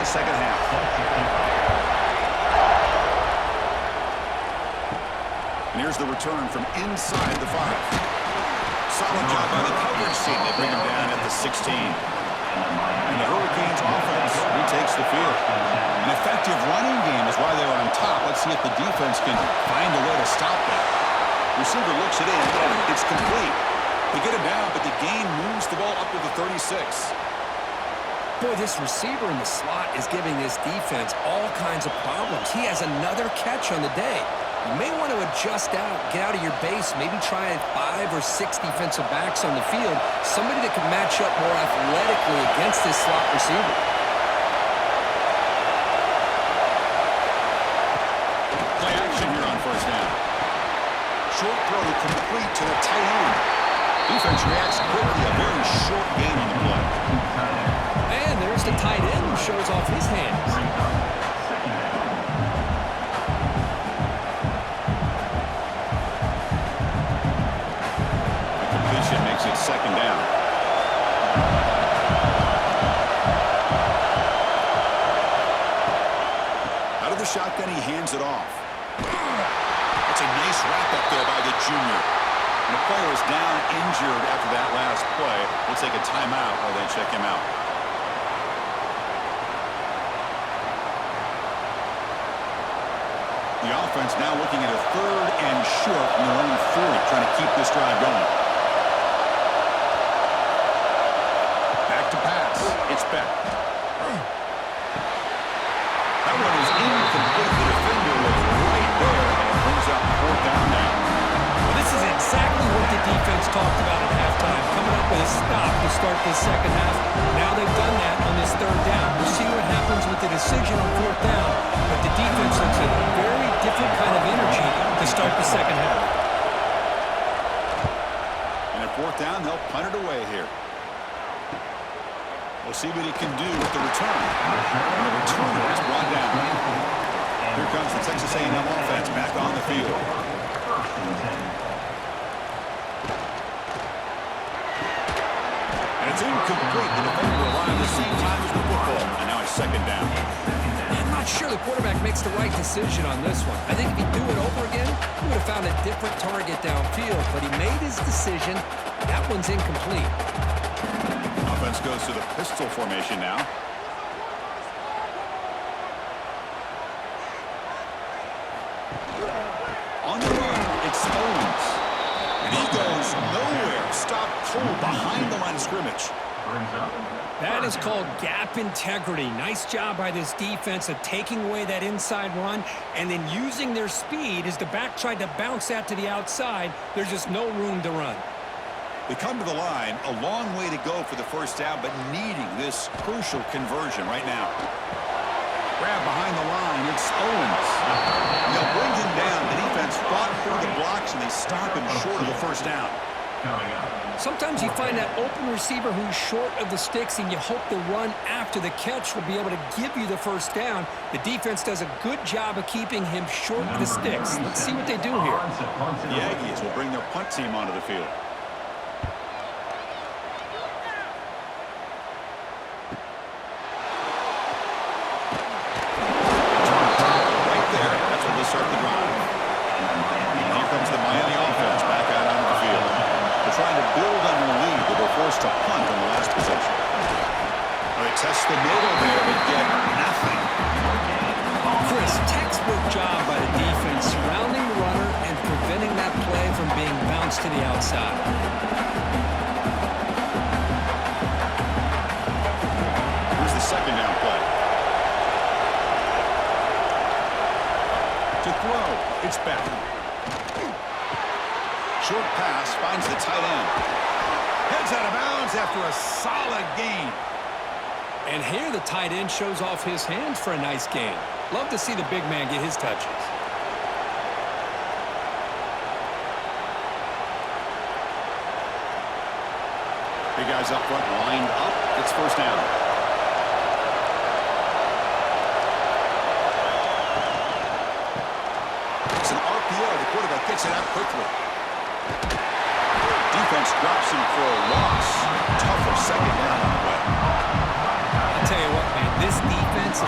the second half. And here's the return from inside the 5. Solid job by the coverage team. They bring him down at the 16. And the Hurricanes offense retakes the field. An effective running game is why they were on top. Let's see if the defense can find a way to stop that. Receiver looks it in. It's complete. They get him down, but the gain moves the ball up to the 36. Boy, this receiver in the slot is giving this defense all kinds of problems. He has another catch on the day. You may want to adjust out, get out of your base, maybe try 5 or 6 defensive backs on the field, somebody that can match up more athletically against this slot receiver. Play action here on first down. Short throw complete to the tight end. Defense reacts quickly, a very short gain on the play. And there's the tight end who shows off his hands. Makes it second down. Out of the shotgun, he hands it off. That's a nice wrap-up there by the junior. And the player is down injured after that last play. We'll take a timeout while they check him out. The offense now looking at a 3rd and short from their own 40, trying to keep this drive going. It's back. That one is incomplete. The defender was right there, and it brings up 4th down now. Well, this is exactly what the defense talked about at halftime, coming up with a stop to start this second half. Now they've done that on this 3rd down. We'll see what happens with the decision on 4th down, but the defense looks at a very different kind of energy to start the second half. And at 4th down, they'll punt it away here. We'll see what he can do with the return. And the returner is brought down. Here comes the Texas A&M offense back on the field. And it's incomplete. The defender arrived the same time as the football. And now it's second down. I'm not sure the quarterback makes the right decision on this one. I think if he'd do it over again, he would have found a different target downfield. But he made his decision. That one's incomplete. Offense goes to the pistol formation now. On the run, it's Owens. And he goes nowhere. Stopped cold behind the line of scrimmage. That is called gap integrity. Nice job by this defense of taking away that inside run and then using their speed as the back tried to bounce that to the outside. There's just no room to run. They come to the line, a long way to go for the first down, but needing this crucial conversion right now. Grab behind the line, it's Owens. They'll bring him down. The defense fought through the blocks, and they stop him short of the first down. Sometimes you find that open receiver who's short of the sticks, and you hope the run after the catch will be able to give you the first down. The defense does a good job of keeping him short of the sticks. Let's see what they do here. The Aggies will bring their punt team onto the field. Start the drive. And here comes the Miami offense back out onto the field. They're trying to build on their lead. They were forced to punt on the last possession. All right, test the middle there, but get nothing. Chris, textbook job by the defense surrounding the runner and preventing that play from being bounced to the outside. Here's the second down play. To throw, it's back. Short pass finds the tight end. Heads out of bounds after a solid gain. And here the tight end shows off his hands for a nice gain. Love to see the big man get his touches. Big guys up front lined up. It's first down. It's an RPO. The quarterback gets it out quickly. Defense drops him for a loss. Tougher second down on the way. I'll tell you what, man, this defense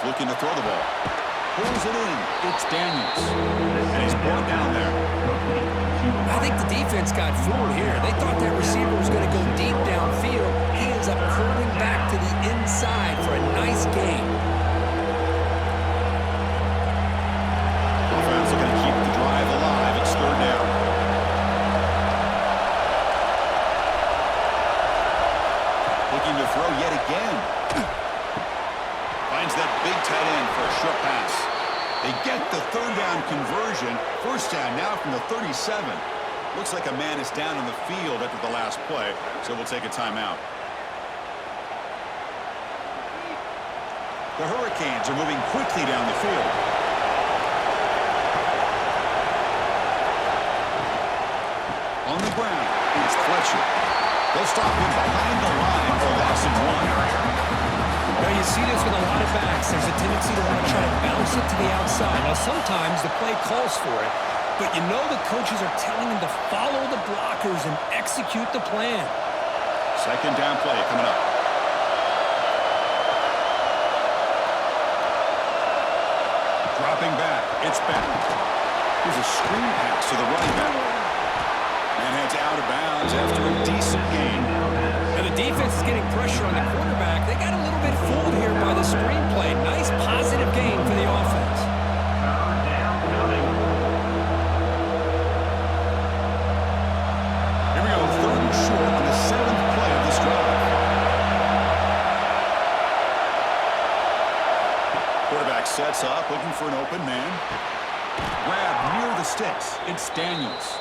looking to throw the ball. Pulls it in. It's Daniels. And he's brought down there. I think the defense got fooled here. They thought that receiver was going to go deep downfield. He ends up curling back to the inside for a nice gain. Offense looking to keep the drive alive. It's third down. Looking to throw yet again. Finds that big tight end for a short pass. They get the third down conversion. First down now from the 37. Looks like a man is down on the field after the last play, so we'll take a timeout. The Hurricanes are moving quickly down the field. On the ground, it's Fletcher. They'll stop him behind the line for a loss of 1. Now you see this with a lot of backs. There's a tendency to want to try to bounce it to the outside. Now sometimes the play calls for it, but you know the coaches are telling them to follow the blockers and execute the plan. Second down play coming up. Dropping back, it's back. Here's a screen pass to the running back. And heads out of bounds after a decent gain. Now the defense is getting pressure on the quarterback. They got a little bit fooled here by the screenplay. Nice positive gain for the offense. Here we go, third and short on the 7th play of this drive. Quarterback sets up, looking for an open man. Grab near the sticks. It's Daniels.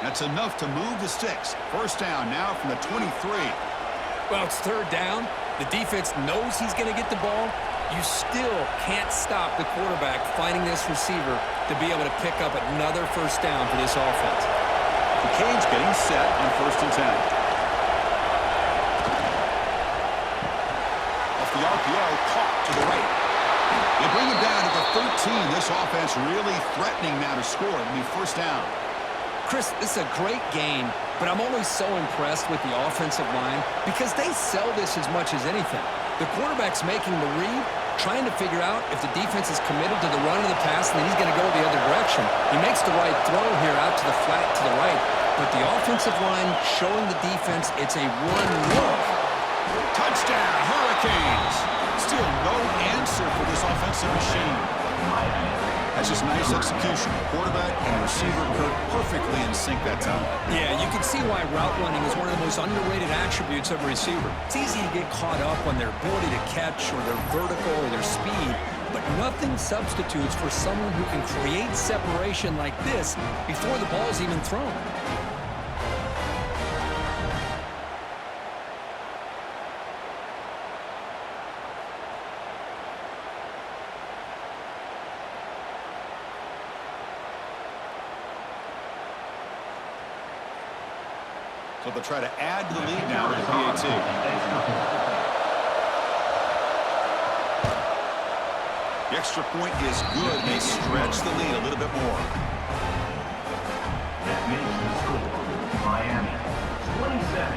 That's enough to move the sticks. First down now from the 23. Well, it's third down. The defense knows he's going to get the ball. You still can't stop the quarterback finding this receiver to be able to pick up another first down for this offense. The Canes getting set on 1st and 10. Off the RPO, caught to the right. They bring him down to the 13. This offense really threatening now to score. It'll be first down. Chris, this is a great game, but I'm always so impressed with the offensive line because they sell this as much as anything. The quarterback's making the read, trying to figure out if the defense is committed to the run or the pass, and then he's going to go the other direction. He makes the right throw here out to the flat to the right, but the offensive line showing the defense it's a one-look. Touchdown, Hurricanes! Still no answer for this offensive machine. That's just nice execution. Quarterback and receiver perfectly in sync that time. Yeah, you can see why route running is one of the most underrated attributes of a receiver. It's easy to get caught up on their ability to catch or their vertical or their speed, but nothing substitutes for someone who can create separation like this before the ball's even thrown. So they'll try to add to the lead now with the PAT. The extra point is good. They stretch the lead a little bit more. That makes the score Miami 27,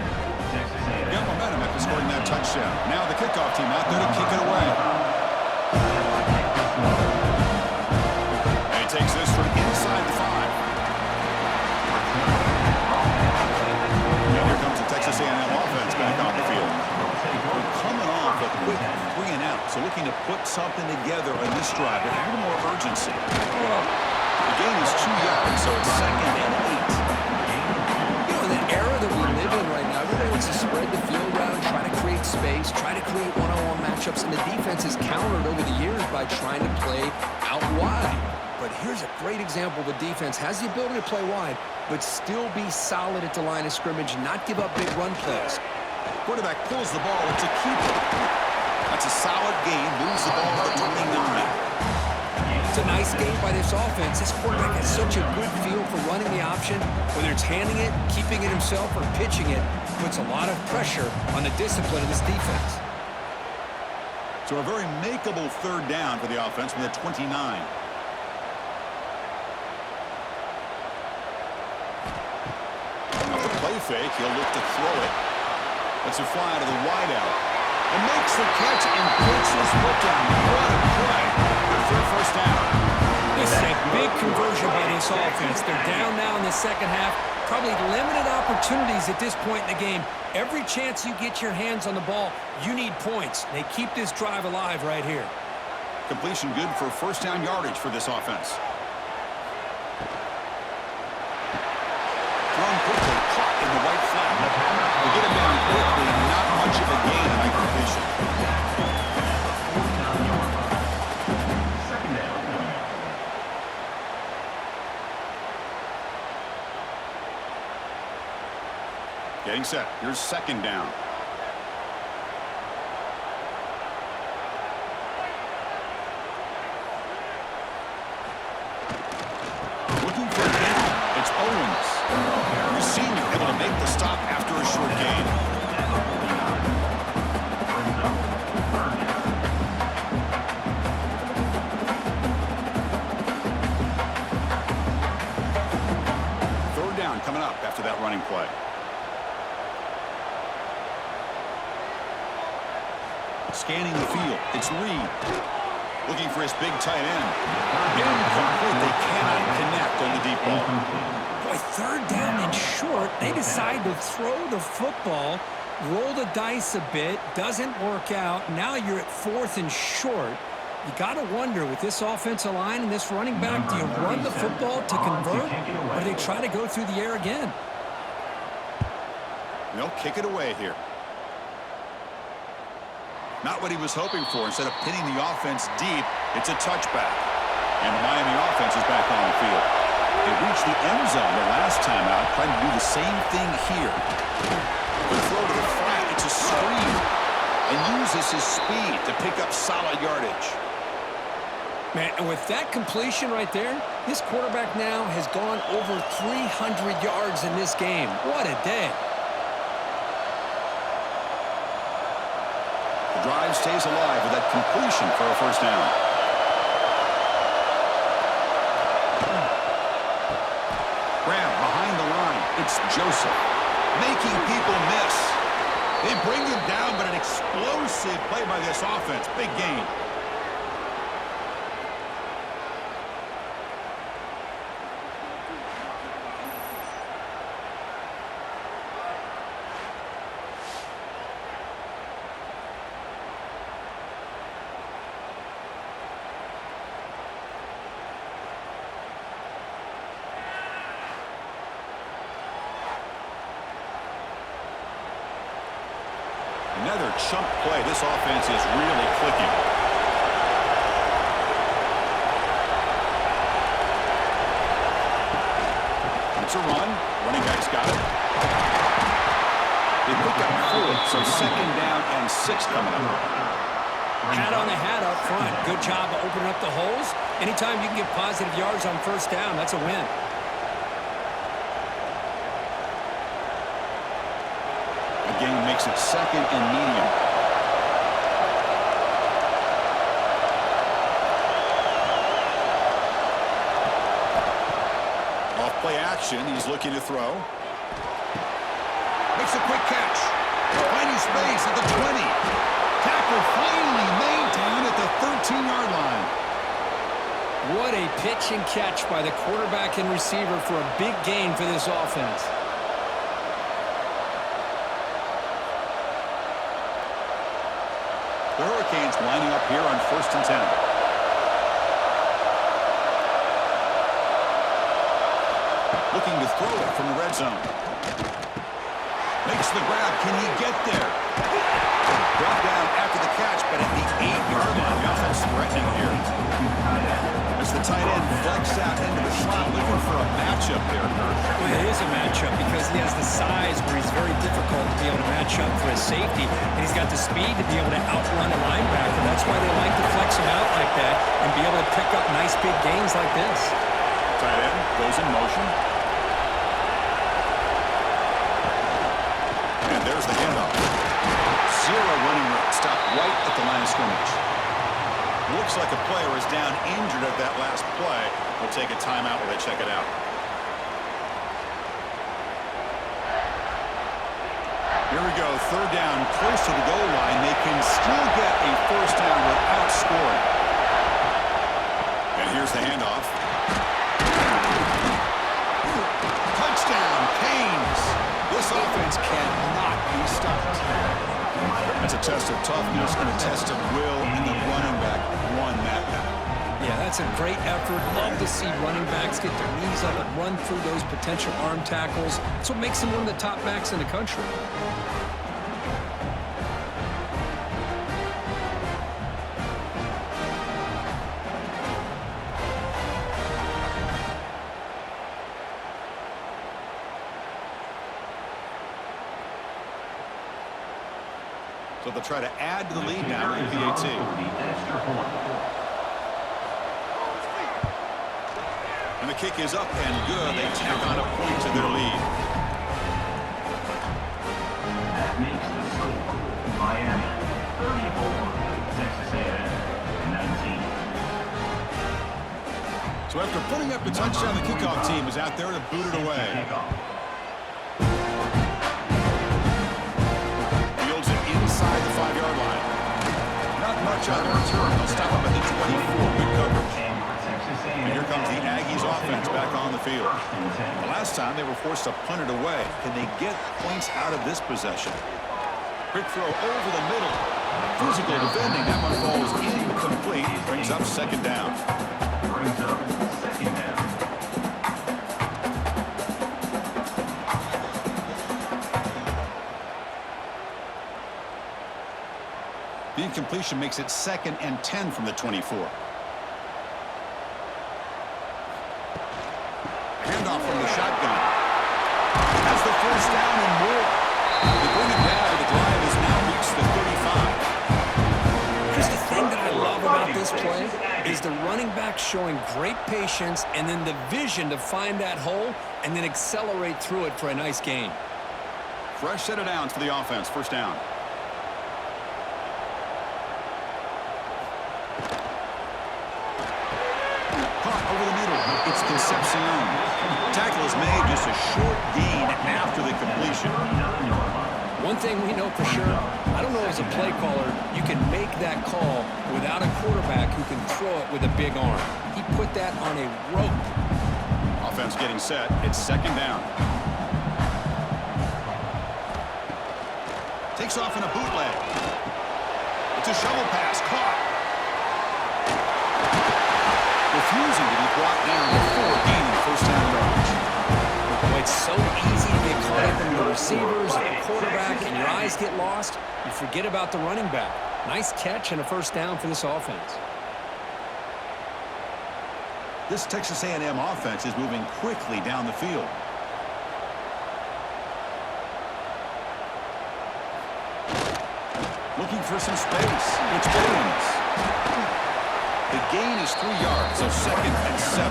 Texas A&M. Got momentum after scoring that touchdown. Now the kickoff team out there to kick it away. And he takes this from inside the 5. Here comes the Texas A&M offense back on the field. We're coming off a quick 3 and out, so looking to put something together on this drive with a little more urgency. Well, the game is 2 yards, so it's 2nd and 8. You know, in the era that we live in right now, everybody wants to spread the field around, try to create space, try to create one-on-one matchups, and the defense has countered over the years by trying to play out wide. But here's a great example. The defense has the ability to play wide, but still be solid at the line of scrimmage, not give up big run plays. Quarterback pulls the ball. It's a keeper. That's a solid gain. Moves the ball to the 29. It's a nice game by this offense. This quarterback has such a good feel for running the option. Whether it's handing it, keeping it himself, or pitching it, puts a lot of pressure on the discipline of this defense. So a very makeable third down for the offense from the 29. Off the play fake, he'll look to throw it. That's a fly to the wideout. And makes the catch and puts his foot down. What a play. Good for a first down. This is a big conversion by this offense. They're down now in the second half. Probably limited opportunities at this point in the game. Every chance you get your hands on the ball, you need points. They keep this drive alive right here. Completion good for first down yardage for this offense. Thrown quickly, caught in the white flat. To get him down quickly, not much of a gain on that completion. Second down. Getting set. Here's second down. Looking for an end. It's Owens. The senior able to make the stop after a short gain. Third down coming up after that running play. Scanning the field. It's Reed. Looking for his big tight end. Incomplete. They cannot connect on the deep ball. Boy, third down and short. They decide to throw the football, roll the dice a bit, doesn't work out. Now you're at fourth and short. You got to wonder, with this offensive line and this running back, do you run the football to convert, or do they try to go through the air again? They'll kick it away here. Not what he was hoping for. Instead of pinning the offense deep, it's a touchback. And the Miami offense is back on the field. They reached the end zone the last time out, trying to do the same thing here. Good throw to the flat. It's a screen. And uses his speed to pick up solid yardage. Man, and with that completion right there, this quarterback now has gone over 300 yards in this game. What a day. The drive stays alive with that completion for a first down. Grab behind the line. It's Joseph. Making people miss. They bring him down, but an explosive play by this offense. Big gain. Another chunk play. This offense is really clicking. It's a run. Running back's got it. They pick up 4, so second down and 6 coming up. Hat on the hat up front. Good job of opening up the holes. Anytime you can get positive yards on first down, that's a win. Gain makes it second and medium. Off play action. He's looking to throw. Makes a quick catch. Finding space at the 20. Tackle finally made down at the 13-yard line. What a pitch and catch by the quarterback and receiver for a big gain for this offense. The Hurricanes lining up here on 1st and 10. Looking to throw it from the red zone. Makes the grab. Can he get there? Brought down after the catch, but at the 8-yard line. The offense threatening here. As the tight end flex out into the slot, looking for a matchup there. Well, it is a matchup because he has the size where he's very difficult to be able to match up for his safety, and he's got the speed to be able to outrun a linebacker. That's why they like to flex him out like that and be able to pick up nice big gains like this. Tight end goes in motion. And there's the handoff. Zero running room. Stop right at the line of scrimmage. Looks like a player is down injured at that last play. We'll take a timeout while they check it out. Here we go, third down, close to the goal line. They can still get a first down without scoring. And here's the handoff. Touchdown, Canes. This offense cannot be stopped. That's a test of toughness and a test of will, and the running back won that battle. Yeah, that's a great effort. Love to see running backs get their knees up and run through those potential arm tackles. That's what makes them one of the top backs in the country. So they'll try to add to the lead now in PAT. And the kick is up and good. They tack on a point to their lead. That makes the score Miami 34, Texas A&M 19. So after putting up the touchdown, the kickoff team is out there to boot it away. Fields it inside the 5-yard line. Not much on the return. They'll stop him at the 24. Good coverage. And here comes the Aggies offense back on the field. The last time they were forced to punt it away. Can they get points out of this possession? Quick throw over the middle. Physical defending. That one falls incomplete. Brings up second down. The incompletion makes it 2nd and 10 from the 24. Handoff from the shotgun. That's the first down and more. They bring it down. The drive has now reached the 35. Here's the thing that I love about this play is the running back showing great patience and then the vision to find that hole and then accelerate through it for a nice gain. Fresh set of downs for the offense. First down. Caught over the middle. It's Concepcion. Tackle is made, just a short gain after the completion. One thing we know for sure, I don't know as a play caller, you can make that call without a quarterback who can throw it with a big arm. He put that on a rope. Offense getting set. It's second down. Takes off in a bootleg. It's a shovel pass. Caught. Refusing to be brought down before gaining first down yardage. Boy, it's so easy to get caught up in the receivers and the quarterback, and your eyes get lost. You forget about the running back. Nice catch and a first down for this offense. This Texas A&M offense is moving quickly down the field. Looking for some space. It's Williams. The gain is 3 yards, so 2nd and 7.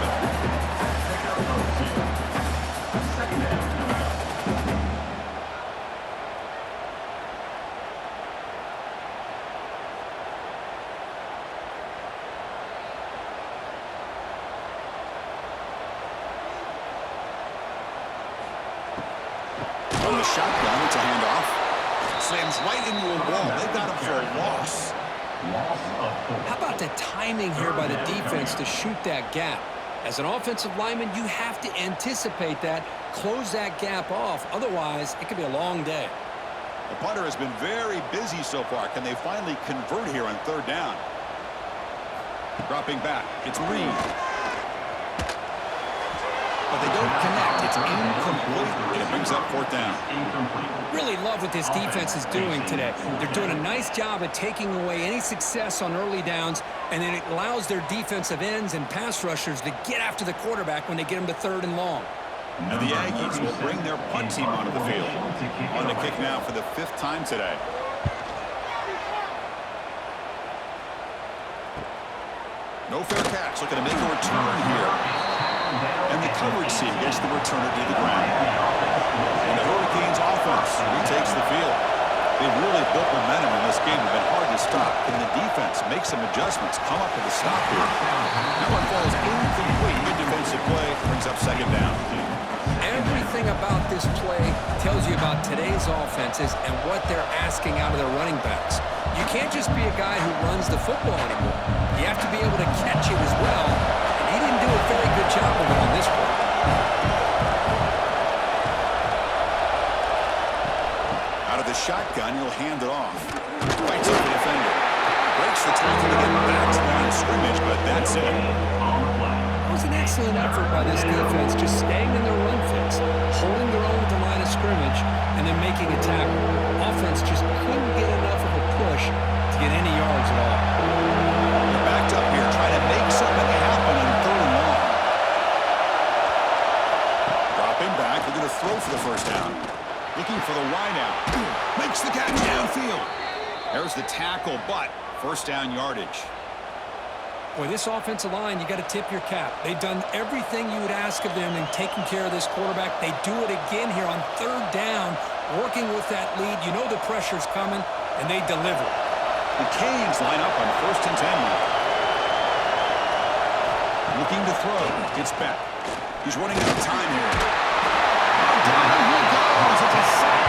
From the shotgun, it's a handoff. Slams right into a wall. They got him for a loss. How about the timing here by the defense to shoot that gap? As an offensive lineman, you have to anticipate that, close that gap off. Otherwise, it could be a long day. The punter has been very busy so far. Can they finally convert here on third down? Dropping back. It's Reed. But they don't connect. It's incomplete, and it brings up fourth down. Really love what this defense is doing today. They're doing a nice job at taking away any success on early downs, and then it allows their defensive ends and pass rushers to get after the quarterback when they get them to third and long. And the Aggies will bring their punt team onto the field. On the kick now for the 5th time today. No fair catch. Looking to make a return here. And the coverage team gets the returner to the ground. And the Hurricanes offense retakes the field. They've really built momentum in this game. It's been hard to stop. Can the defense make some adjustments? Come up with a stop here. That one falls incomplete. Good defensive play. Brings up second down. Everything Everything about this play tells you about today's offenses and what they're asking out of their running backs. You can't just be a guy who runs the football anymore. You have to be able to catch it as well, and he didn't do a very good job of it on this play. Out of the shotgun, he'll hand it off. Fights up the defender. Breaks the tackle to get back to the line of scrimmage, but that's it. It was an excellent effort by this defense, just staying in their run fix, holding their own at the line of scrimmage, and then making a tackle. Offense just couldn't get enough of a push to get any yards at all. They're backed up here, trying to make something happen on 3rd and long. Dropping back, looking to throw for the first down. Looking for the wide out. Makes the catch downfield. There's the tackle, but first down yardage. Boy, this offensive line, you got to tip your cap. They've done everything you would ask of them in taking care of this quarterback. They do it again here on 3rd down, working with that lead. You know the pressure's coming, and they deliver. The Canes line up on 1st and 10 now. Looking to throw. It's Beck. He's running out of time here. Down he goes. It's a sack.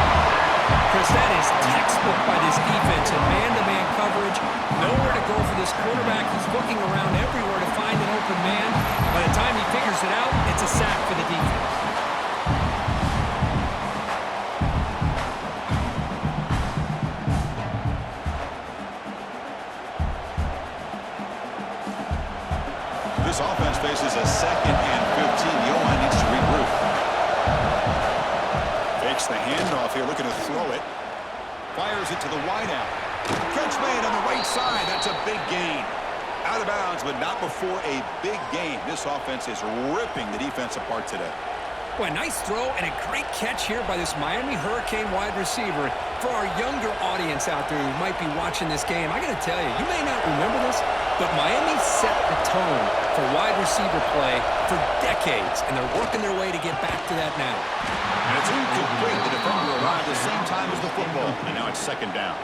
Chris, that is textbook by this defense in man-to-man coverage. Nowhere to go for this quarterback. He's looking around everywhere to find an open man. By the time he figures it out, it's a sack for the defense. This offense faces a 2nd and 15. The O-line needs to regroup. Fakes the handoff here, looking to throw it. Fires it to the wideout. Catch made on the right side. That's a big gain. Out of bounds, but not before a big gain. This offense is ripping the defense apart today. Boy, nice throw and a great catch here by this Miami Hurricane wide receiver. For our younger audience out there who might be watching this game, I got to tell you, you may not remember this, but Miami set the tone for wide receiver play for decades, and they're working their way to get back to that now. And it's incomplete. The defender arrived at the same time as the football, and now it's 2nd down.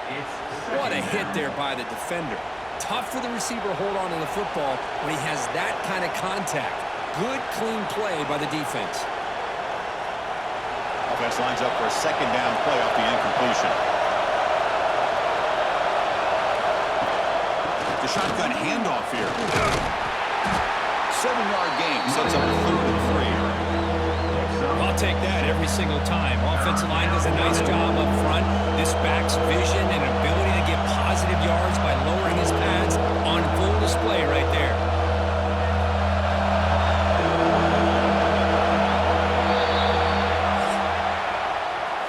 What a hit there by the defender. Tough for the receiver to hold on to the football when he has that kind of contact. Good, clean play by the defense. Offense lines up for a 2nd down play off the incompletion. The shotgun handoff here. 7-yard gain. Sets up 3rd and 3. I'll take that every single time. Offensive line does a nice job up front. This back's vision and ability to get positive yards by lowering his pads on full display right there.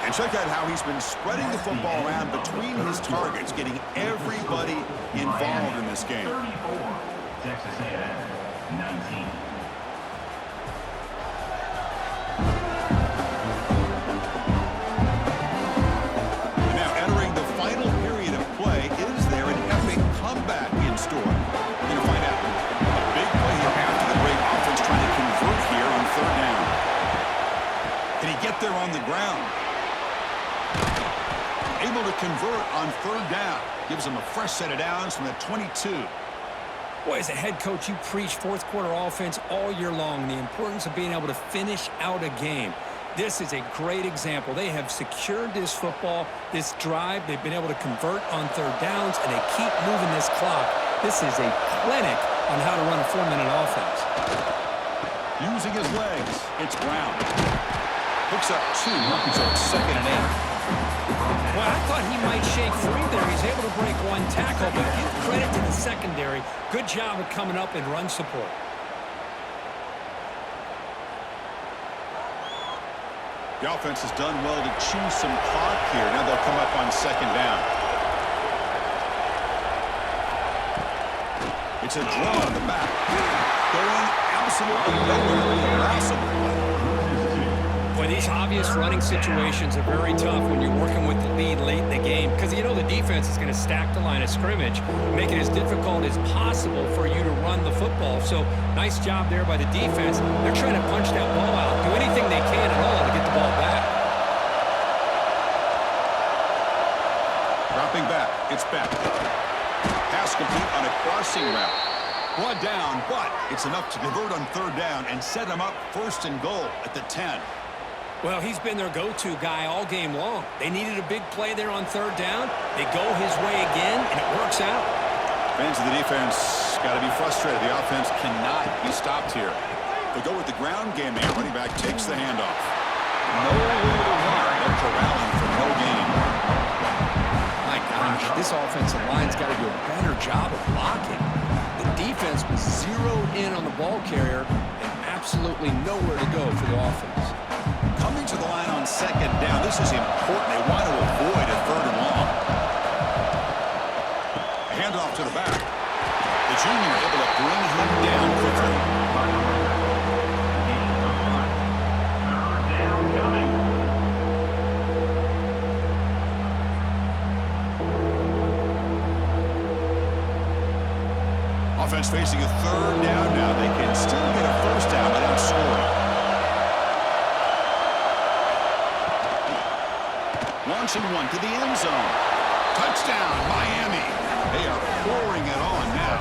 And check out how he's been spreading the football around between his targets, getting everybody involved in this game. 34, Texas A&M, 19. Now entering the final period of play, is there an epic comeback in store? We're going to find out. A big play here after the great offense trying to convert here on 3rd down. Can he get there on the ground? Able to convert on 3rd down. Gives him a fresh set of downs from the 22. Boy, as a head coach, you preach fourth quarter offense all year long, the importance of being able to finish out a game. This is a great example. They have secured this football, this drive. They've been able to convert on 3rd downs, and they keep moving this clock. This is a clinic on how to run a 4-minute offense. Using his legs, it's Brown. Picks up 2, so it's 2nd and 8. Well, I thought he might shake free there. He's able to break one tackle, but give credit to the secondary. Good job of coming up and run support. The offense has done well to chew some clock here. Now they'll come up on 2nd down. It's a draw in the back. Going absolutely nowhere. Possible. Boy, these obvious running situations are very tough when you're working with the lead late in the game because you know the defense is going to stack the line of scrimmage, make it as difficult as possible for you to run the football. So nice job there by the defense. They're trying to punch that ball out, do anything they can at all to get the ball back. Dropping back, it's back. Pass complete on a crossing route. One down, but it's enough to convert on 3rd down and set them up 1st and goal at the 10. Well, he's been their go-to guy all game long. They needed a big play there on third down. They go his way again, and it works out. Fans of the defense got to be frustrated. The offense cannot be stopped here. They go with the ground game there. Running back takes the handoff. Nowhere to run. They're corralling for no gain. My gosh, this offensive line's got to do a better job of blocking. The defense was zeroed in on the ball carrier and absolutely nowhere to go for the offense. Coming to the line on second down. This is important. They want to avoid a third and long. A handoff to the back. The junior able to bring him down quickly. Third down coming. Offense facing a third down now. They can still get a first down without scoring. Launching one to the end zone. Touchdown, Miami. They are pouring it on now.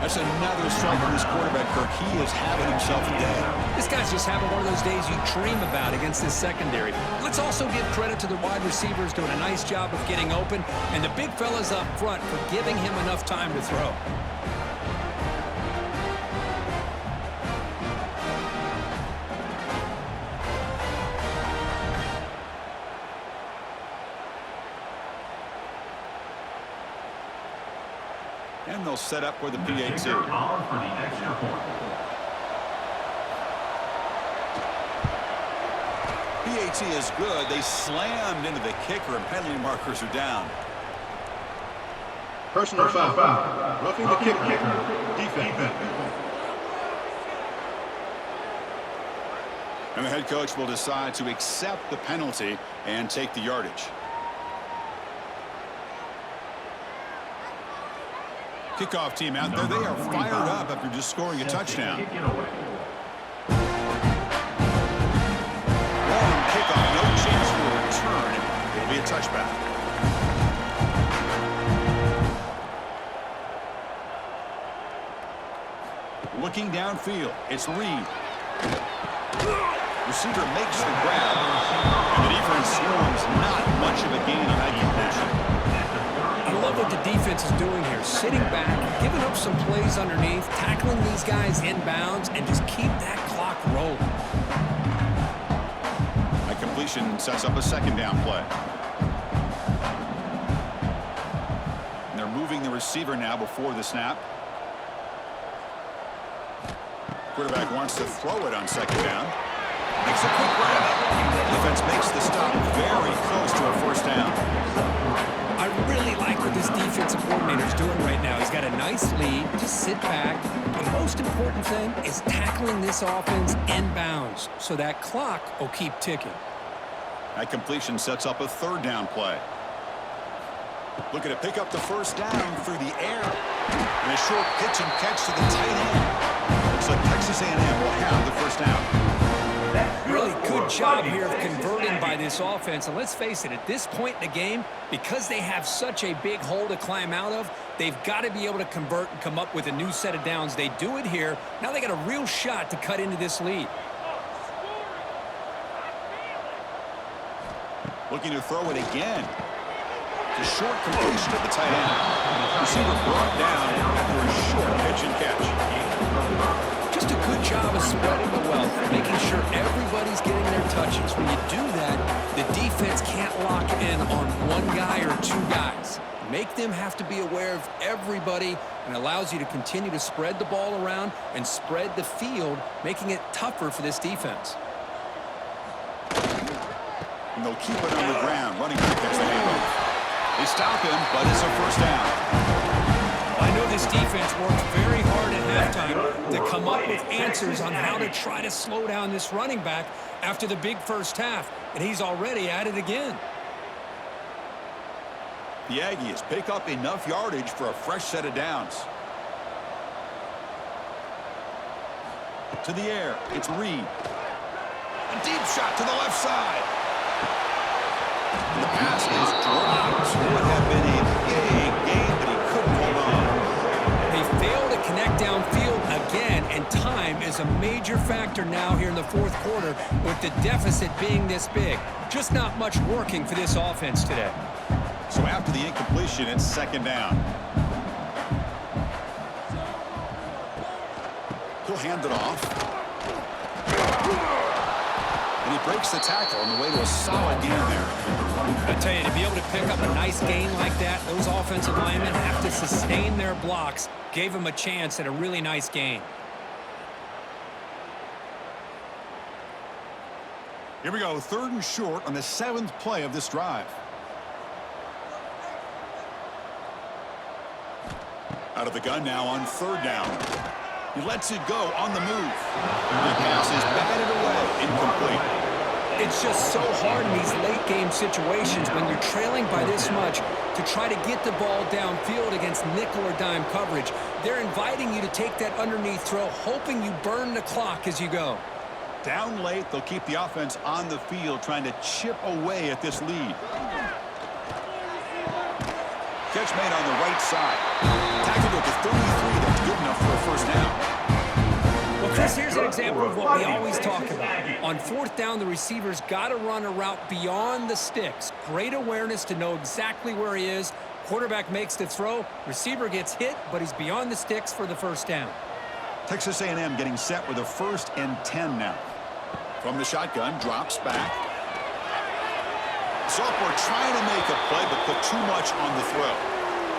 That's another strike from this quarterback, Kirk. He is having himself a day. This guy's just having one of those days you dream about against this secondary. Let's also give credit to the wide receivers doing a nice job of getting open, and the big fellas up front for giving him enough time to throw. And they'll set up for the PAT. Kicker on for the extra point. PAT is good. They slammed into the kicker, and penalty markers are down. Personal foul. Roughing the kicker. Defense. And the head coach will decide to accept the penalty and take the yardage. Kickoff team out there. They are fired up after just scoring a touchdown. Kick it away. Long kickoff. No chance for a return. It'll be a touchback. Looking downfield. It's Reed. Receiver makes the grab. And the defense swarms. Not much of a gain on that completion. I love what the defense is doing here. Sitting back, giving up some plays underneath, tackling these guys inbounds, and just keep that clock rolling. That completion sets up a second down play. And they're moving the receiver now before the snap. Quarterback wants to throw it on second down. Makes a quick grab. Defense makes the stop very close to a first down. I really like what this defensive coordinator is doing right now. He's got a nice lead. Just sit back. The most important thing is tackling this offense inbounds so that clock will keep ticking. That completion sets up a third down play. Looking to pick up the first down through the air. And a short pitch and catch to the tight end. Looks like Texas A&M will have the first down. Really good job here of converting by this offense. And let's face it, at this point in the game, because they have such a big hole to climb out of, they've got to be able to convert and come up with a new set of downs. They do it here. Now they got a real shot to cut into this lead. Looking to throw it again. It's a short completion to the tight end. Receiver brought down after a short pitch and catch. Just a good job of spreading the wealth, making sure everybody's getting their touches. When you do that, the defense can't lock in on one guy or two guys. Make them have to be aware of everybody, and allows you to continue to spread the ball around and spread the field, making it tougher for this defense. And they'll keep it on the ground. Running back gets the handoff. They stop him, but it's a first down. I know this defense worked very hard at halftime to come up with answers on how to try to slow down this running back after the big first half, and he's already at it again. The Aggies pick up enough yardage for a fresh set of downs. To the air, it's Reed. A deep shot to the left side. The pass is dropped. Would have been a big gain, but he couldn't hold on. They fail to connect downfield again, and time is a major factor factor now here in the fourth quarter with the deficit being this big. Just not much working for this offense today. So after the incompletion, it's second down. He'll hand it off. And he breaks the tackle on the way to a solid gain there. I tell you, to be able to pick up a nice gain like that, those offensive linemen have to sustain their blocks. Gave him a chance at a really nice gain. Here we go, 3rd and short on the 7th play of this drive. Out of the gun now on 3rd down. He lets it go on the move. The pass is batted away, incomplete. It's just so hard in these late game situations when you're trailing by this much to try to get the ball downfield against nickel or dime coverage. They're inviting you to take that underneath throw, hoping you burn the clock as you go. Down late, they'll keep the offense on the field trying to chip away at this lead. Catch made on the right side. Tackled at the 33, that's good enough for a first down. Well, Chris, here's an example of what we always talk about. On 4th down, the receiver's got to run a route beyond the sticks. Great awareness to know exactly where he is. Quarterback makes the throw. Receiver gets hit, but he's beyond the sticks for the first down. Texas A&M getting set with a 1st and 10 now. From the shotgun, drops back. Sophomore trying to make a play, but put too much on the throw.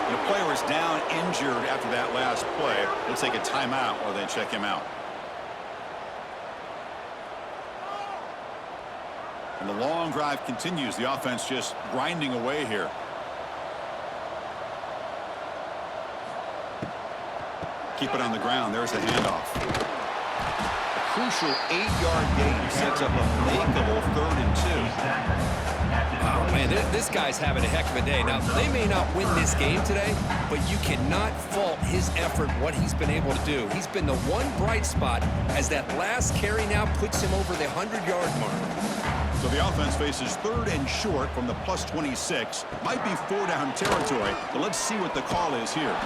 And the player is down injured after that last play. We'll take a timeout while they check him out. And the long drive continues. The offense just grinding away here. Keep it on the ground. There's the handoff. A crucial 8-yard gain sets up a makeable 3rd and 2. Oh, man, this guy's having a heck of a day. Now, they may not win this game today, but you cannot fault his effort, what he's been able to do. He's been the one bright spot as that last carry now puts him over the 100-yard mark. So the offense faces 3rd and short from the +26. Might be 4-down territory, but let's see what the call is here.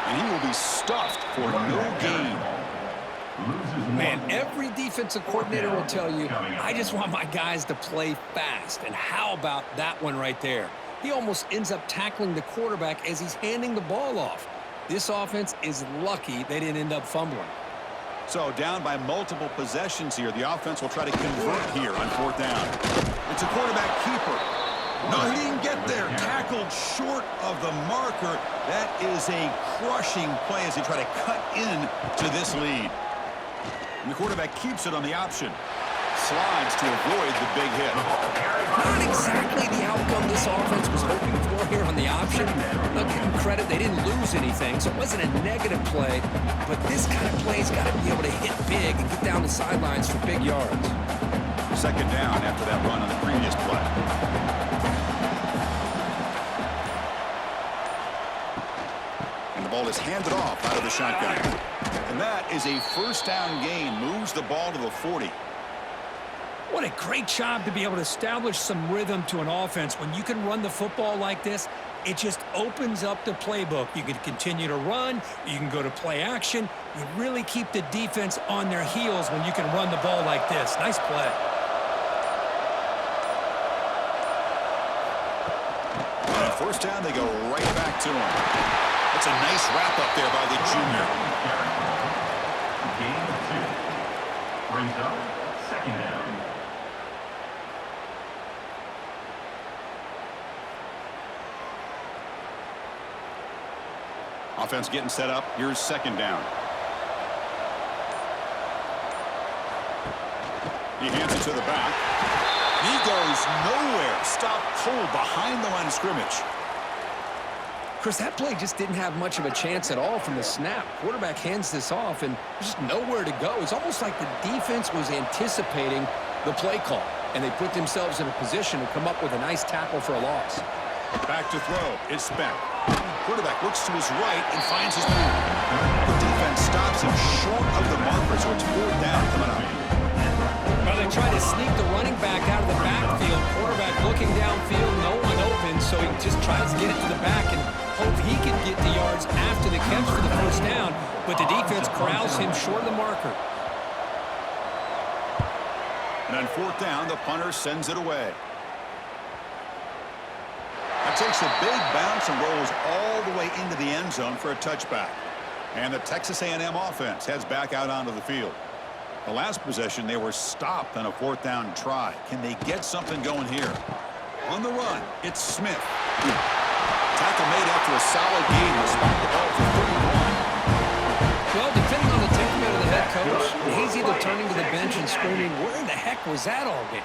And he will be stuffed for no gain. Man, every defensive coordinator will tell you, I just want my guys to play fast. And how about that one right there? He almost ends up tackling the quarterback as he's handing the ball off. This offense is lucky they didn't end up fumbling. So down by multiple possessions here. The offense will try to convert here on 4th down. It's a quarterback keeper. No, he didn't get there. Tackled short of the marker. That is a crushing play as they try to cut in to this lead. And the quarterback keeps it on the option. Slides to avoid the big hit. Not exactly the outcome this offense was hoping for here on the option. I'll give them credit, they didn't lose anything, so it wasn't a negative play. But this kind of play's got to be able to hit big and get down the sidelines for big yards. 2nd down after that run on the previous play. And the ball is handed off out of the shotgun. And that is a 1st down gain. Moves the ball to the 40. What a great job to be able to establish some rhythm to an offense. When you can run the football like this, it just opens up the playbook. You can continue to run. You can go to play action. You really keep the defense on their heels when you can run the ball like this. Nice play. And on 1st down, they go right back to him. That's a nice wrap up there by the junior. Gain 2. Brings up 2nd down. Offense getting set up. Here's 2nd down. He hands it to the back. He goes nowhere. Stop cold behind the line of scrimmage. Chris, that play just didn't have much of a chance at all from the snap. Quarterback hands this off, and there's just nowhere to go. It's almost like the defense was anticipating the play call, and they put themselves in a position to come up with a nice tackle for a loss. Back to throw. It's Speck. Quarterback looks to his right and finds his man. The defense stops him short of the marker, so it's 4th down coming up. Well, they try to sneak the running back out of the backfield. Quarterback looking downfield, no one open, so he just tries to get it to the back and hope he can get the yards after the catch for the 1st down, but the defense corrals him short of the marker. And on fourth down, the punter sends it away. It takes a big bounce and rolls all the way into the end zone for a touchback. And the Texas A&M offense heads back out onto the field. The last possession, they were stopped on a fourth down try. Can they get something going here? On the run, it's Smith. Tackle made after a solid gain to spot the ball for 31. Well, depending on the temperament of the head coach, he's either turning to the bench and screaming, where the heck was that all game?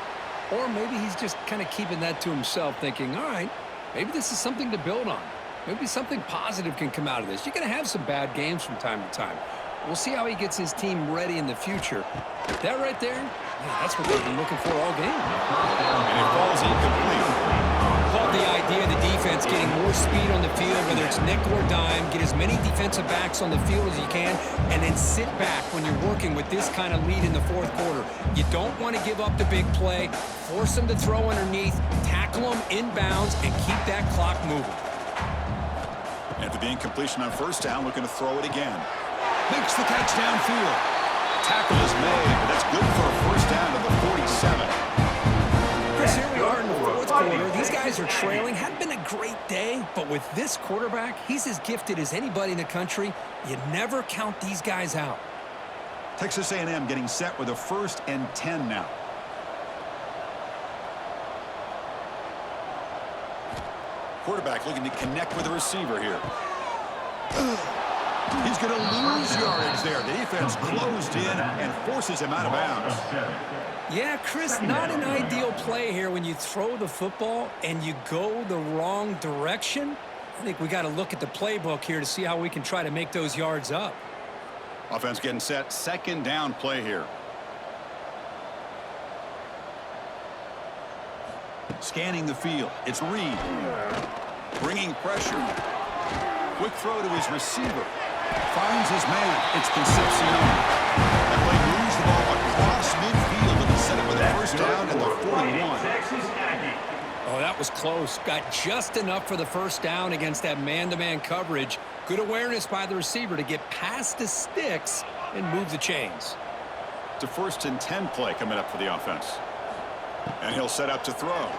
Or maybe he's just kind of keeping that to himself, thinking, all right, maybe this is something to build on. Maybe something positive can come out of this. You're going to have some bad games from time to time. We'll see how he gets his team ready in the future. That right there, yeah, that's what they've been looking for all game. And it falls incomplete. Love the idea of the defense getting more speed on the field, whether it's nickel or dime, get as many defensive backs on the field as you can, and then sit back when you're working with this kind of lead in the fourth quarter. You don't want to give up the big play, force them to throw underneath, tackle them inbounds, and keep that clock moving. After the incompletion on first down, looking to throw it again. Makes the catch downfield. Tackle is made, but that's good for a first down to the 47. Chris, here we are in the fourth quarter. These guys are trailing. Hadn't been a great day, but with this quarterback, he's as gifted as anybody in the country. You never count these guys out. Texas A&M getting set with a 1st and 10 now. Quarterback looking to connect with the receiver here. He's going to lose yardage there. The defense closed in and forces him out of bounds. Yeah, Chris, not an ideal play here when you throw the football and you go the wrong direction. I think we got to look at the playbook here to see how we can try to make those yards up. Offense getting set. 2nd down play here. Scanning the field. It's Reed. Bringing pressure. Quick throw to his receiver. Finds his man. It's Concepcion. That play moves the ball across midfield and is set up with a first down at the 41. Oh, that was close. Got just enough for the first down against that man-to-man coverage. Good awareness by the receiver to get past the sticks and move the chains. It's a 1st and 10 play coming up for the offense. And he'll set up to throw.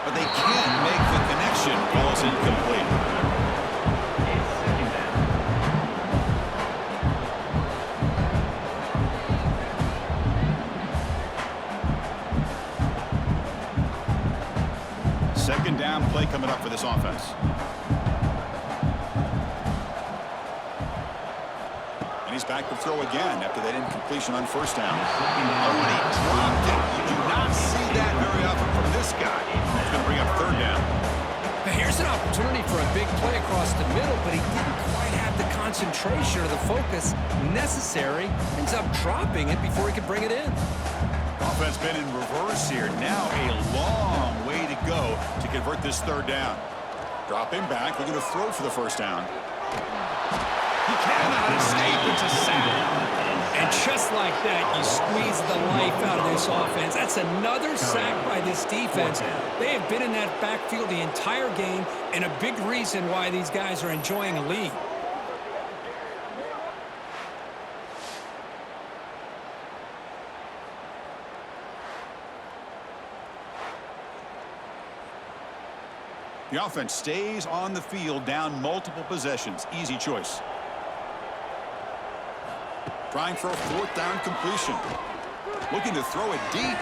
But they can't make the connection. Ball's incomplete. Second down play coming up for this offense. And he's back to throw again after that incompletion on first down. Oh, and he dropped it. You do not see that very often from this guy. He's going to bring up 3rd down. Now here's an opportunity for a big play across the middle, but he didn't quite have the concentration or the focus necessary. Ends up dropping it before he could bring it in. Offense been in reverse here. Now a long way to go to convert this 3rd down. Drop him back. Looking to throw for the first down. He cannot escape. It's a sack. And just like that, you squeeze the life out of this offense. That's another sack by this defense. They have been in that backfield the entire game, and a big reason why these guys are enjoying a lead. The offense stays on the field, down multiple possessions. Easy choice. Trying for a 4th down completion. Looking to throw it deep.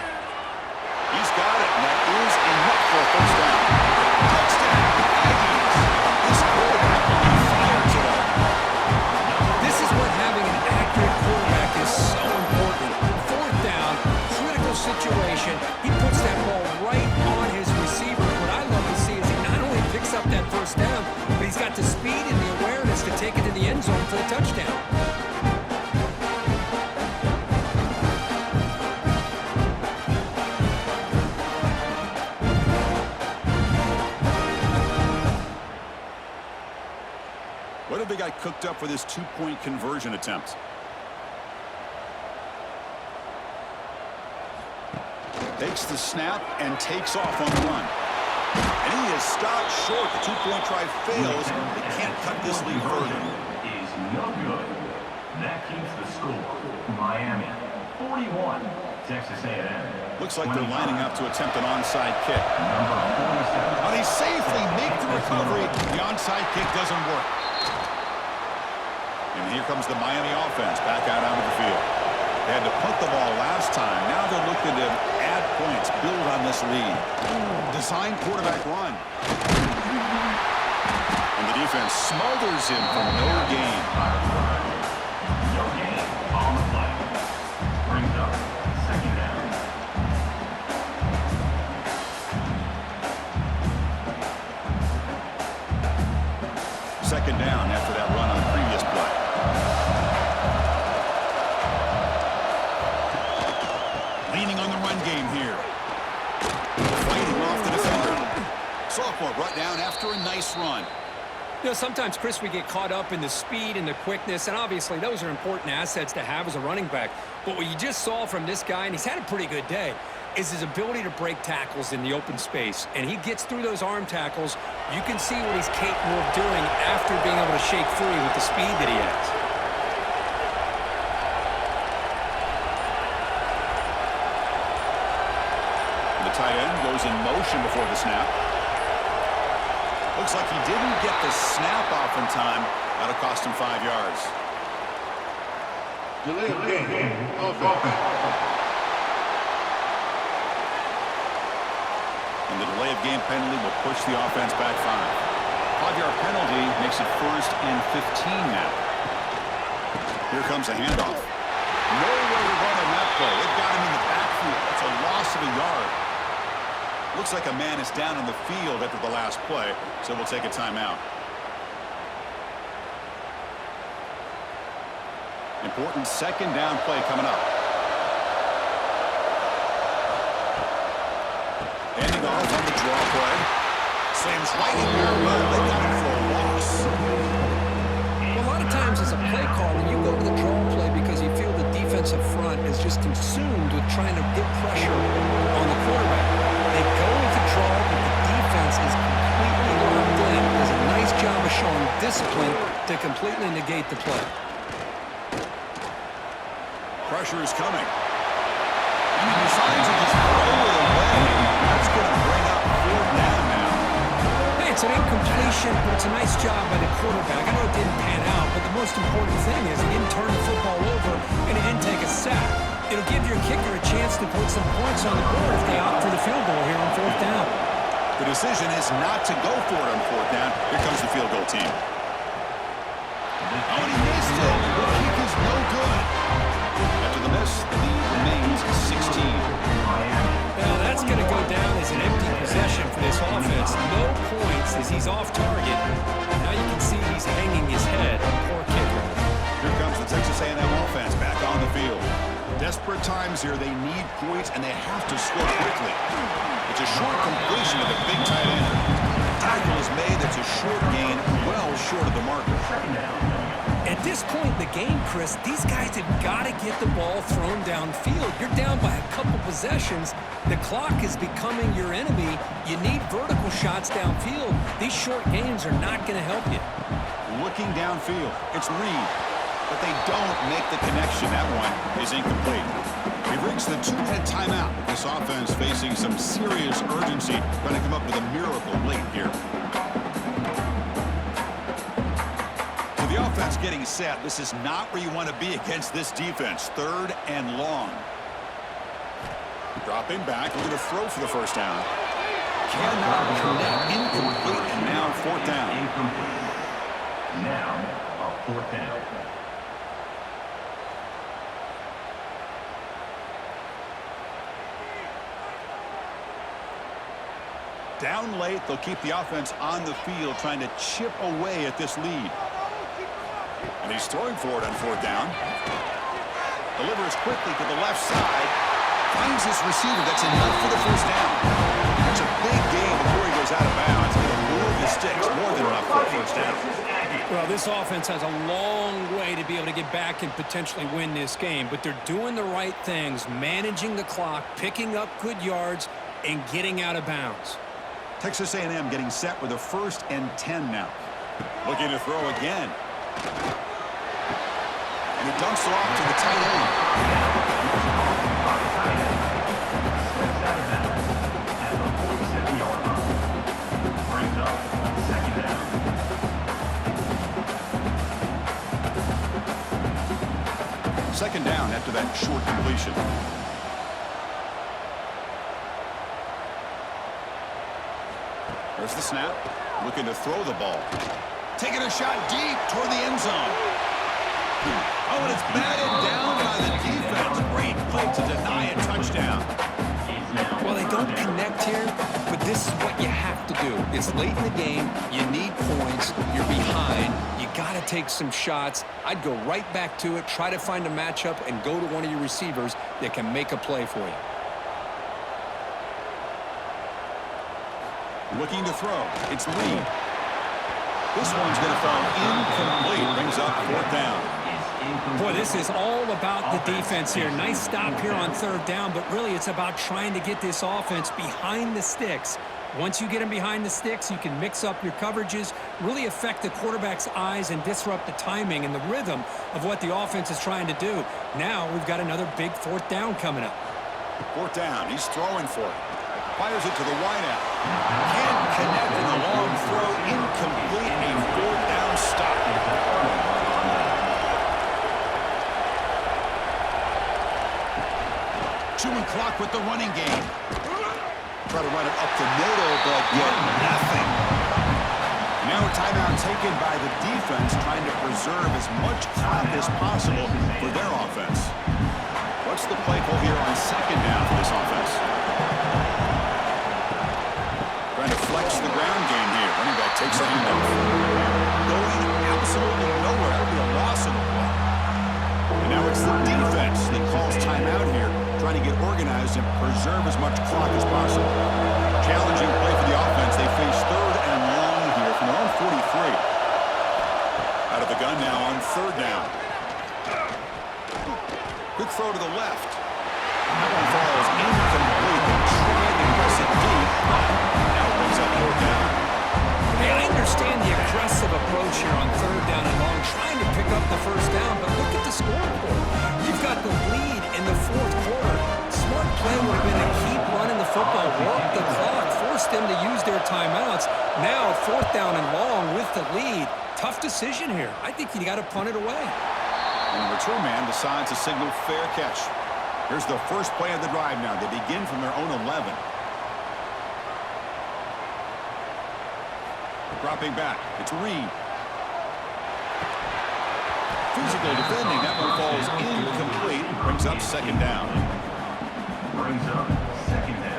He's got it, and that is enough for a first down. Touchdown, Aggies. This quarterback will be fired today. This is what having an accurate quarterback is so important. 4th down, critical situation. He puts that ball right on his receiver. What I love to see is he not only picks up that first down, but he's got the speed and the awareness to take it to the end zone for the touchdown. What have they got cooked up for this 2-point conversion attempt? Takes the snap and takes off on the run. And he is stopped short. The 2-point try fails. They can't cut this lead further. Is no good. That keeps the score. Miami 41, Texas A&M. Looks like they're lining up to attempt an onside kick. Number 47. But they safely make the recovery. The onside kick doesn't work. And here comes the Miami offense back out onto the field. They had to punt the ball last time. Now they're looking to add points, build on this lead. Design quarterback run. And the defense smothers him for no gain. No gain on the play. Brings up second down. Second down after that run on the previous play. Leaning on the run game here. Fighting off the defender. Sophomore brought down after a nice run. You know, sometimes, Chris, we get caught up in the speed and the quickness, and obviously those are important assets to have as a running back. But what you just saw from this guy, and he's had a pretty good day, is his ability to break tackles in the open space. And he gets through those arm tackles. You can see what he's capable of doing after being able to shake free with the speed that he has. The tight end goes in motion before the snap. Looks like he didn't get the snap off in time. That'll cost him 5 yards. Delay of game. Offense. And the delay of game penalty will push the offense back 5. 5-yard penalty makes it 1st and 15 now. Here comes a handoff. Nowhere to run on that play. They've got him in the backfield. That's a loss of a yard. Looks like a man is down in the field after the last play, so we'll take a timeout. Important second down play coming up. Handing off on the draw play. Sam's right in there, but they got him for a loss. Well, a lot of times as a play caller, you go to the draw play because you feel the defensive front is just consumed with trying to get pressure on the quarterback. They go with the draw, but the defense is completely locked in. Does a nice job of showing discipline to completely negate the play. Pressure is coming. And he decides to just throw it away. That's going to bring up 4th down now. Hey, it's an incompletion, but it's a nice job by the quarterback. I know it didn't pan out, but the most important thing is he didn't turn the football over and he didn't take a sack. It'll give your kicker a chance to put some points on the board if they opt for the field goal here on 4th down. The decision is not to go for it on 4th down. Here comes the field goal team. Oh, and he missed it. The kick is no good. After the miss, the lead remains 16. Well, that's going to go down as an empty possession for this offense. No points as he's off target. Now you can see he's hanging his head. Poor kicker. Here comes the Texas A&M offense back on the field. Desperate times here. They need points, and they have to score quickly. It's a short completion of the big tight end. Tackle is made. That's a short gain, well short of the marker. At this point in the game, Chris, these guys have got to get the ball thrown downfield. You're down by a couple possessions. The clock is becoming your enemy. You need vertical shots downfield. These short gains are not going to help you. Looking downfield. It's Reed. But they don't make the connection. That one is incomplete. He brings the 2-minute timeout. This offense facing some serious urgency, trying to come up with a miracle late here. So the offense getting set. This is not where you want to be against this defense. 3rd and long. Dropping back, looking to throw for the 1st down. Cannot connect. Incomplete, and now 4th down. Incomplete. Now a 4th down. Down late, they'll keep the offense on the field, trying to chip away at this lead. And he's throwing for it on 4th down. Delivers quickly to the left side. Finds his receiver. That's enough for the 1st down. That's a big gain before he goes out of bounds. He'll move the sticks. More than enough for a 1st down. Well, this offense has a long way to be able to get back and potentially win this game, but they're doing the right things, managing the clock, picking up good yards, and getting out of bounds. Texas A&M getting set with a 1st and 10 now. Looking to throw again. And he dumps it off to the tight end. after that short completion. There's the snap. Looking to throw the ball. Taking a shot deep toward the end zone. Oh, and it's batted down by the defense. Great play to deny a touchdown. Well, they don't connect here, but this is what you have to do. It's late in the game. You need points. You're behind. You got to take some shots. I'd go right back to it, try to find a matchup, and go to one of your receivers that can make a play for you. Looking to throw. It's Lee. This one's going to fall incomplete. Brings up 4th down. Boy, this is all about the defense here. Nice stop here on 3rd down, but really it's about trying to get this offense behind the sticks. Once you get them behind the sticks, you can mix up your coverages, really affect the quarterback's eyes and disrupt the timing and the rhythm of what the offense is trying to do. Now we've got another big 4th down coming up. 4th down. He's throwing for it. Fires it to the wideout. Can't connect in the long throw. Incomplete. A 4th down stop. Chewing clock with the running game. Try to run it up the middle, but get nothing. Now a timeout taken by the defense, trying to preserve as much clock as possible for their offense. What's the play call here on 2nd down for this offense? Trying to flex the ground game here. Running back takes a handoff. Going absolutely nowhere. That'll be a loss in the play. And now it's the defense that calls timeout here, trying to get organized and preserve as much clock as possible. Challenging play for the offense. They face 3rd and long here from their own 43. Out of the gun now on 3rd down. Good throw to the left. That one falls incomplete. They tried to press it deep, but now it brings up 4th down. Hey, I understand the aggressive approach here on 3rd down and long, trying to pick up the 1st down, but look at the scoreboard. You've got the lead in the 4th quarter. Smart play would have been to keep running the football, work the clock, force them to use their timeouts. Now 4th down and long with the lead. Tough decision here. I think you got to punt it away. And the return man decides to signal fair catch. Here's the first play of the drive now. They begin from their own 11. Dropping back. It's Reed. Physical defending. That one falls incomplete. Brings up 2nd down. Brings up 2nd down.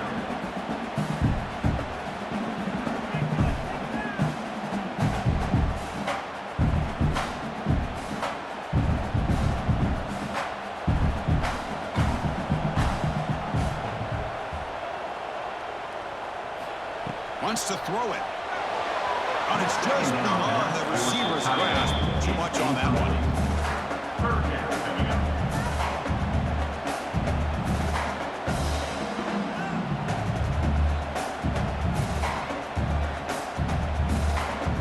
Wants to throw it. And it's just beyond the receiver's grasp. Too much on that one. 3rd down coming up.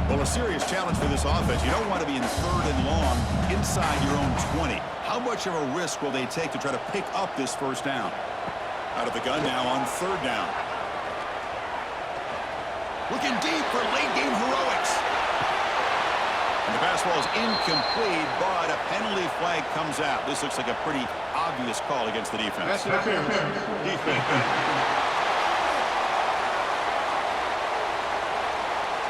Well, a serious challenge for this offense. You don't want to be in 3rd and long inside your own 20. How much of a risk will they take to try to pick up this 1st down? Out of the gun now on 3rd down. Looking deep for late-game heroics. And the pass ball is incomplete, but a penalty flag comes out. This looks like a pretty obvious call against the defense. That's interference. Defense.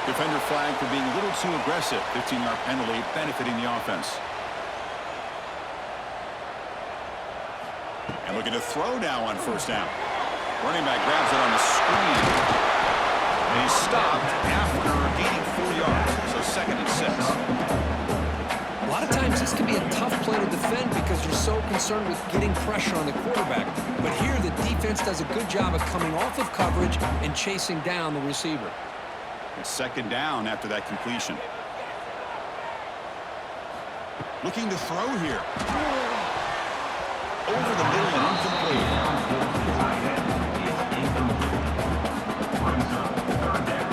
Defender flag for being a little too aggressive. 15-yard penalty benefiting the offense. And looking to throw now on 1st down. Running back grabs it on the screen. And he's stopped after gaining 4 yards. So 2nd and 6. A lot of times this can be a tough play to defend because you're so concerned with getting pressure on the quarterback. But here the defense does a good job of coming off of coverage and chasing down the receiver. It's 2nd down after that completion. Looking to throw here. Over the middle and incomplete. Brings up 3rd down.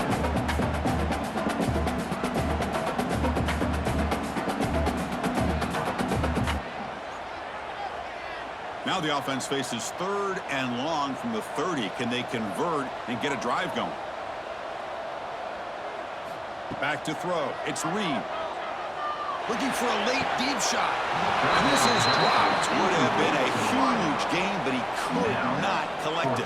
Now the offense faces 3rd and long from the 30. Can they convert and get a drive going? Back to throw. It's Reed. looking for a late deep shot. And this is dropped. Would have been a huge gain, but he could not collect it.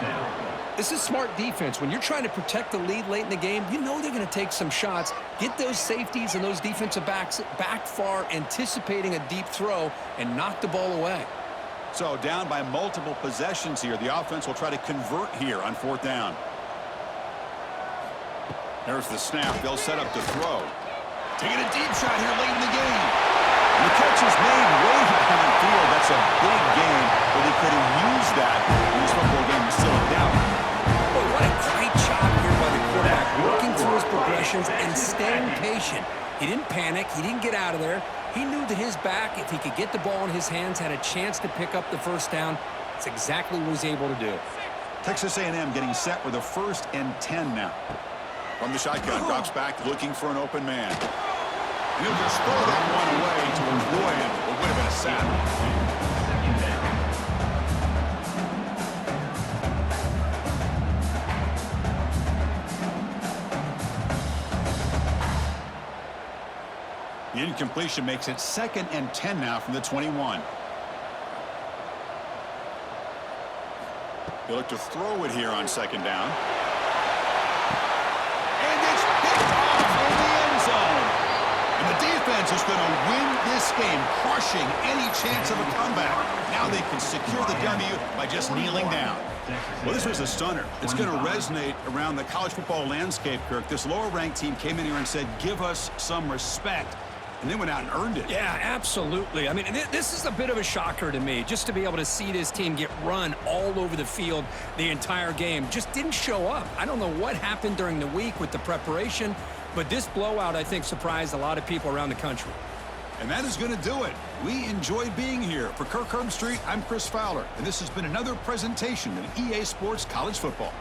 This is smart defense. When you're trying to protect the lead late in the game, you know they're going to take some shots, get those safeties and those defensive backs back far, anticipating a deep throw, and knock the ball away. So down by multiple possessions here. The offense will try to convert here on 4th down. There's the snap. They'll set up the throw. Taking a deep shot here late in the game. And the catch is made way downfield. That's a big game, but he could have used that when this football game was still in doubt. Boy, what a great job here by the quarterback, working through his progressions and staying patient. He didn't panic. He didn't get out of there. He knew that his back, if he could get the ball in his hands, had a chance to pick up the first down. That's exactly what he's able to do. Texas A&M getting set with a 1st and 10 now. From the shotgun, drops back, looking for an open man. And he'll just throw that one away to avoid what would have been a sack. Second down. The incompletion makes it 2nd and 10 now from the 21. They look to throw it here on 2nd down. And it's picked off in the end zone. And the defense is going to win this game, crushing any chance of a comeback. Now they can secure the W by just kneeling down. Well, this was a stunner. It's going to resonate around the college football landscape, Kirk. This lower-ranked team came in here and said, give us some respect. And they went out and earned it. Yeah, absolutely. I mean, this is a bit of a shocker to me, just to be able to see this team get run all over the field the entire game. Just didn't show up. I don't know what happened during the week with the preparation, but this blowout, I think, surprised a lot of people around the country. And that is going to do it. We enjoyed being here. For Kirk Herbstreit, I'm Chris Fowler, and this has been another presentation of EA Sports College Football.